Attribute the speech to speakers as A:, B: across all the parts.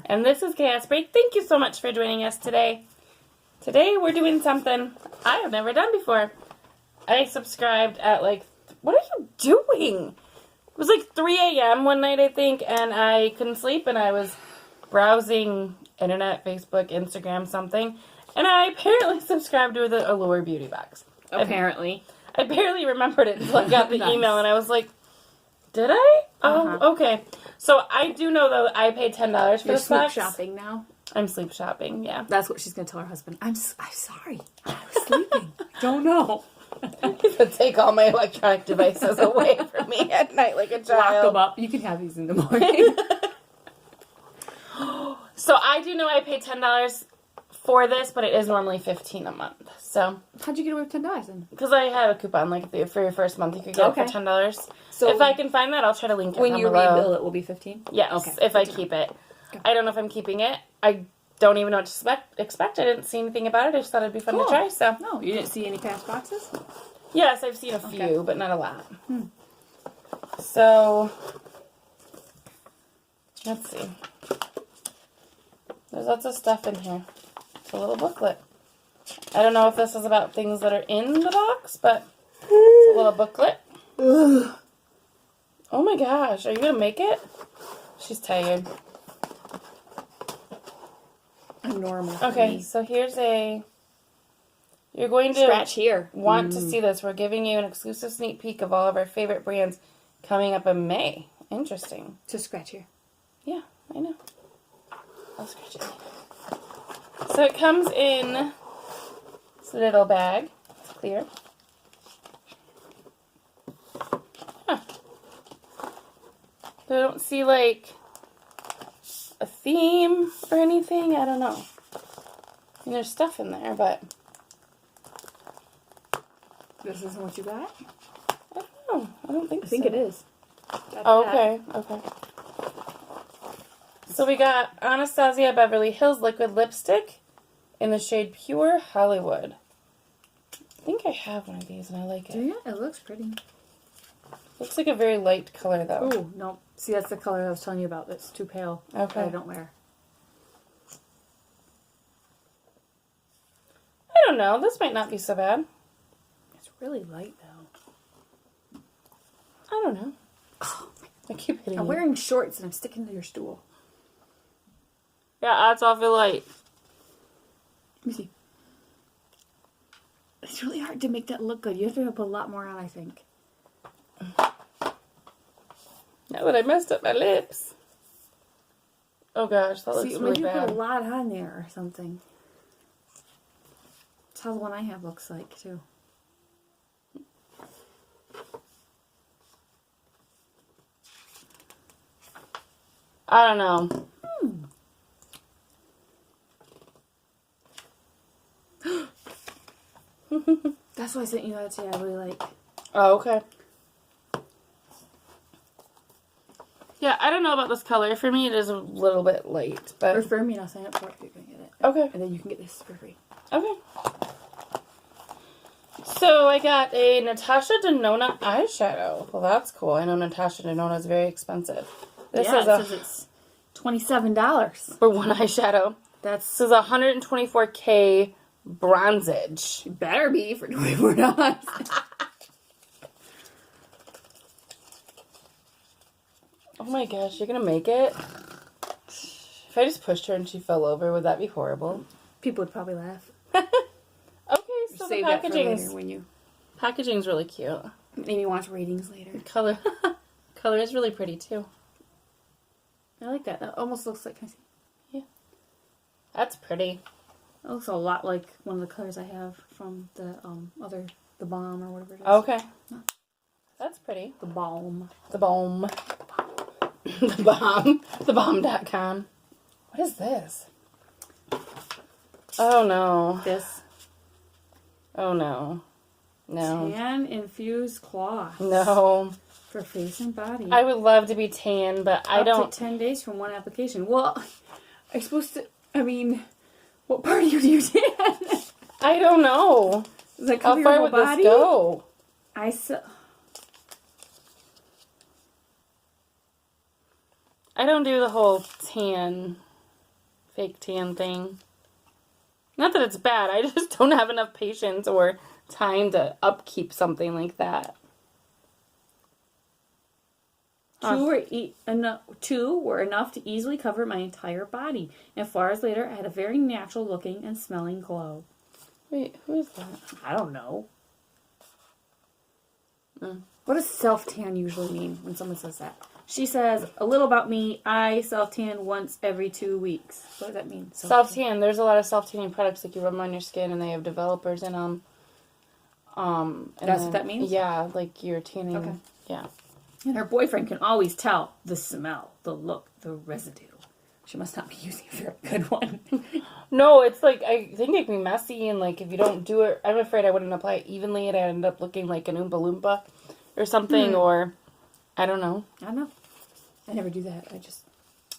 A: And this is Chaos Break. Thank you so much for joining us today. Today we're doing something I have never done before. I subscribed at what are you doing? It was 3 a.m. one night, I think, and I couldn't sleep, and I was browsing internet, Facebook, Instagram, something, and I apparently subscribed to the Allure Beauty Box.
B: Apparently.
A: I barely remembered it until I got the email, and I was like, did I? Oh, okay. So I do know, though, I paid $10 for this box.
B: You're sleep shopping now?
A: I'm sleep shopping, yeah.
B: That's what she's going to tell her husband. I'm sorry. I was sleeping. Don't know.
A: To take all my electronic devices away from me at night like a child.
B: Lock them up. You can have these in the morning.
A: So I do know I paid $10 for this, but it is normally $15 a month. So
B: how'd you get away with $10 then?
A: Because I had a coupon, for your first month, you could get it for $10. So if I can find that, I'll try to link it
B: when you rebill, it will be $15.
A: Yes, okay. If I keep it. Okay. I don't know if I'm keeping it. I don't even know what to expect. I didn't see anything about it. I just thought it'd be fun to try. So
B: no, you didn't see any past boxes?
A: Yes, I've seen a few, but not a lot. So let's see. There's lots of stuff in here. It's a little booklet. I don't know if this is about things that are in the box, but it's a little booklet. Oh my gosh, are you going to make it? She's tired.
B: I'm normal.
A: Okay, so here's you're going to
B: scratch here.
A: Want to see this. We're giving you an exclusive sneak peek of all of our favorite brands coming up in May. Interesting.
B: Just scratch here.
A: Yeah, I know. I'll scratch it. So it comes in this little bag. It's clear. Huh. So I don't see a theme or anything. I don't know. I mean, there's stuff in there, but
B: this isn't what you got?
A: I don't know. I don't think so.
B: I think it is.
A: Oh, okay. Okay. So we got Anastasia Beverly Hills Liquid Lipstick in the shade Pure Hollywood. I think I have one of these and I like it.
B: Yeah, it looks pretty.
A: Looks like a very light color though.
B: Oh, no. See, that's the color I was telling you about. That's too pale.
A: Okay.
B: That I don't wear.
A: I don't know. This might not be so bad.
B: It's really light though.
A: I don't know. Oh, I keep hitting
B: I'm wearing shorts and I'm sticking to your stool.
A: Yeah, that's awfully light.
B: Let me see. It's really hard to make that look good. You have to put a lot more on, I think.
A: Now that I messed up my lips. Oh gosh, that looks really bad.
B: Maybe put a lot on there or something. That's how the one I have looks like, too.
A: I don't know.
B: That's why I sent you that today. I really like.
A: Oh, okay. Yeah, I don't know about this color. For me, it is a little bit light, but
B: refer me and I'll sign up for it if you're gonna get it.
A: Okay.
B: And then you can get this for free.
A: Okay. So I got a Natasha Denona eyeshadow. Well, that's cool. I know Natasha Denona is very expensive. This
B: yeah,
A: is
B: it says it's $27
A: for one eyeshadow. This is 124K bronzage.
B: It better be for $24.
A: Oh my gosh, you're gonna make it? If I just pushed her and she fell over, would that be horrible?
B: People would probably laugh.
A: Okay, so
B: save
A: the
B: that for later when you
A: packaging's really cute.
B: Maybe watch ratings later.
A: Color is really pretty too.
B: I like that. That almost looks like, can I see?
A: Yeah. That's pretty.
B: It looks a lot like one of the colors I have from the the Balm or whatever it is.
A: Okay. That's pretty.
B: The Balm.
A: The Balm. The Balm. TheBalm.com. What is this? Oh no.
B: This.
A: Oh no. No.
B: Tan infused cloth.
A: No.
B: For face and body.
A: I would love to be tan, but I don't.
B: Up to 10 days from one application. Well, I'm supposed to. I mean, what part of you do you tan?
A: I don't know.
B: Does that
A: How
B: cover
A: far
B: your
A: would
B: whole body?
A: this go?
B: I
A: don't do the whole tan fake tan thing. Not that it's bad, I just don't have enough patience or time to upkeep something like that.
B: Two were enough to easily cover my entire body. And 4 hours later, I had a very natural looking and smelling glow.
A: Wait, who is that?
B: I don't know. What does self-tan usually mean when someone says that? She says, a little about me, I self-tan once every 2 weeks. What does that mean?
A: Self-tan. There's a lot of self-tanning products like you rub them on your skin and they have developers in them.
B: That's what that means?
A: Yeah, like you're tanning.
B: Okay.
A: Yeah.
B: And her boyfriend can always tell the smell, the look, the residue. She must not be using a very good one.
A: No, it's like, I think it can be messy, and like if you don't do it, I'm afraid I wouldn't apply it evenly and I'd end up looking like an Oompa Loompa or something, or I don't know.
B: I don't know. I never do that.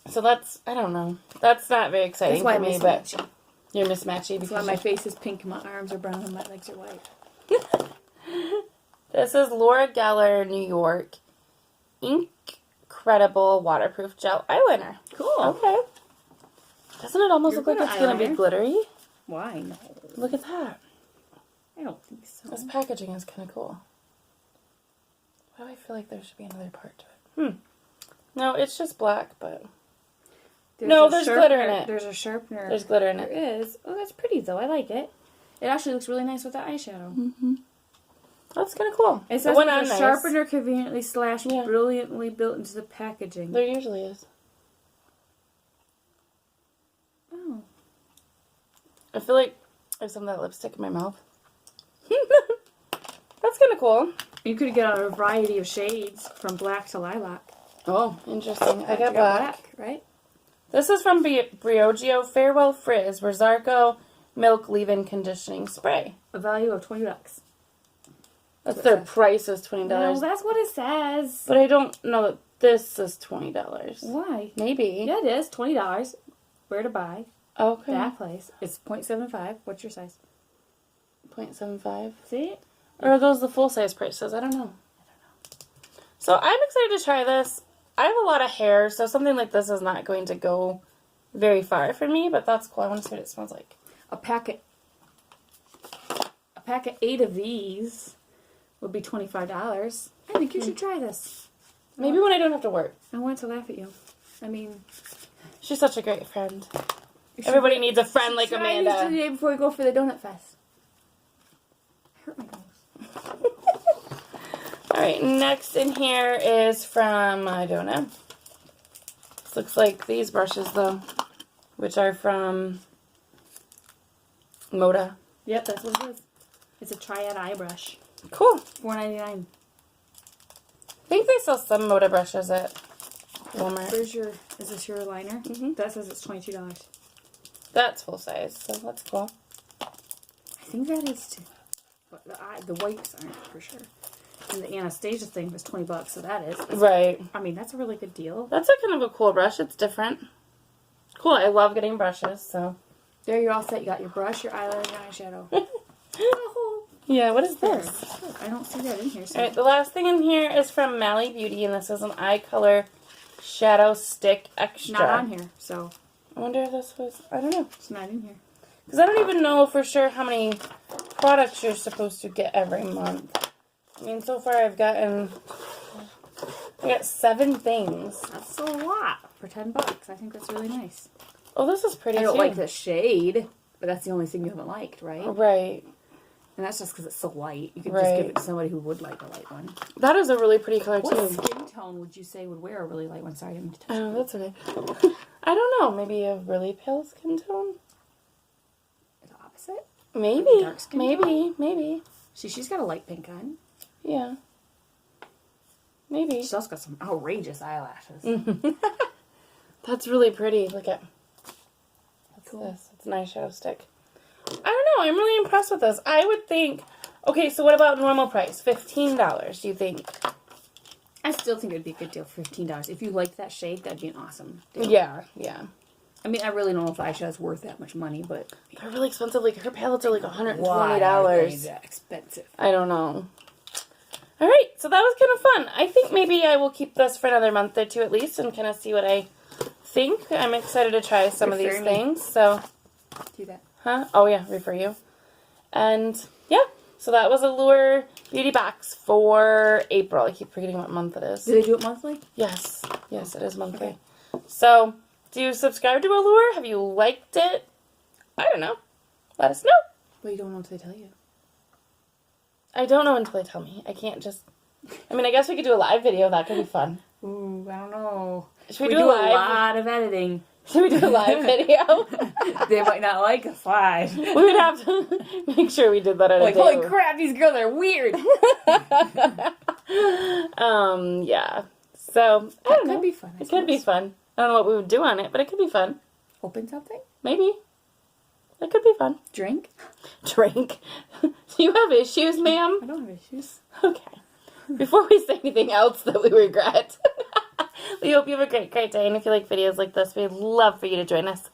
A: So that's, I don't know. That's not very exciting for me, but you're mismatchy.
B: That's why my face is pink, my arms are brown, and my legs are white.
A: This is Laura Geller, New York. Incredible waterproof gel eyeliner.
B: Cool.
A: Okay. Doesn't it almost look like it's going to be glittery?
B: Why? No.
A: Look at that.
B: I don't think so.
A: This packaging is kind of cool. Why do I feel like there should be another part to it? No, it's just black, but... there's glitter in it.
B: There's a sharpener.
A: There's glitter in it.
B: There is. Oh, that's pretty, though. I like it. It actually looks really nice with the eyeshadow.
A: Mm-hmm. That's kind of cool.
B: It says the sharpener conveniently / brilliantly built into the packaging.
A: There usually is.
B: Oh.
A: I feel like I have some of that lipstick in my mouth. That's kind of cool.
B: You could get a variety of shades from black to lilac.
A: Oh, interesting. I got black.
B: Right?
A: This is from Briogeo Farewell Frizz Rosarco Milk Leave-In Conditioning Spray.
B: A value of $20.
A: That's their price is $20.
B: No, that's what it says.
A: But I don't know that this is $20.
B: Why?
A: Maybe.
B: Yeah, it is. $20. Where to buy?
A: Okay.
B: That place. It's 0.75. What's your size?
A: 0.75.
B: See?
A: Or are those the full-size prices? I don't know. So I'm excited to try this. I have a lot of hair, so something like this is not going to go very far for me, but that's cool. I want to see what it smells like.
B: A packet of 8 of these would be $25. I think you should try this.
A: Maybe when I don't have to work.
B: I want to laugh at you. I mean...
A: She's such a great friend. Everybody needs a friend like Amanda.
B: Try these today before we go for the donut fest. I hurt my nose.
A: Alright, next in here is from, I don't know. This looks like these brushes, though, which are from Moda.
B: Yep, that's what it is. It's a triad eye brush.
A: Cool.
B: $4.99.
A: I think they sell some Moda brushes at Walmart.
B: Is this your liner?
A: Mm-hmm.
B: That says it's $22.
A: That's full size, so that's cool.
B: I think that is too. But the wipes aren't for sure. And the Anastasia thing was $20, so that is.
A: Right.
B: I mean, that's a really good deal.
A: That's a kind of a cool brush. It's different. Cool. I love getting brushes, so.
B: There, you're all set. You got your brush, your eyeliner, your eyeshadow.
A: Yeah, what is this?
B: I don't see that in here. So.
A: Alright, the last thing in here is from Mally Beauty, and this is an eye color shadow stick extra.
B: Not on here, so.
A: I wonder if this was, I don't know.
B: It's not in here.
A: Because I don't even know for sure how many products you're supposed to get every month. I mean, so far I got 7 things.
B: That's a lot for $10. I think that's really nice.
A: Oh, this is pretty
B: I don't
A: too.
B: like the shade, but that's the only thing you haven't liked, right?
A: Right.
B: And that's just because it's so light. You could
A: Right.
B: just give it to somebody who would like a light one.
A: That is a really pretty color
B: What
A: too.
B: skin tone would you say would wear a really light one? Sorry, I didn't mean to touch
A: Oh,
B: it.
A: that's okay. I don't know. Maybe a really pale skin tone?
B: The opposite?
A: Maybe.
B: Dark skin tone?
A: Maybe.
B: See, she's got a light pink on.
A: Yeah. Maybe.
B: She's also got some outrageous eyelashes.
A: That's really pretty. Look at what's this? It's an eyeshadow stick. I don't know. I'm really impressed with this. I would think... Okay, so what about normal price? $15, do you think?
B: I still think it would be a good deal for $15. If you liked that shade, that'd be an awesome deal.
A: Yeah.
B: I mean, I really don't know if eyeshadow's worth that much money, but...
A: They're really expensive. Like, her palettes are like $120.
B: Why are they that expensive?
A: I don't know. Alright, so that was kind of fun. I think maybe I will keep this for another month or two at least and kind of see what I think I'm excited to try some of these
B: Refer me.
A: things. So,
B: Do that.
A: huh? Oh yeah, refer you. And yeah, so that was Allure Beauty Box for April. I keep forgetting what month it is.
B: Do they do it monthly?
A: Yes, it is monthly.
B: Okay.
A: So, do you subscribe to Allure? Have you liked it? I don't know. Let us know.
B: Well, you don't know until they tell you.
A: I don't know until they tell me. I can't just. I mean, I guess we could do a live video. That could be fun.
B: Ooh, I don't know.
A: Should we do a live?
B: lot of editing.
A: Should we do a live video?
B: They might not like us live.
A: We would have to make sure we did that at a
B: Like,
A: day.
B: holy crap, these girls are weird.
A: Yeah. So, I don't know.
B: Could be fun.
A: It could be fun. I don't know what we would do on it, but it could be fun.
B: Open something?
A: Maybe. It could be fun.
B: Drink?
A: Drink. Do you have issues, ma'am?
B: I don't have issues.
A: Okay. Before we say anything else that we regret, we hope you have a great day. And if you like videos like this, we'd love for you to join us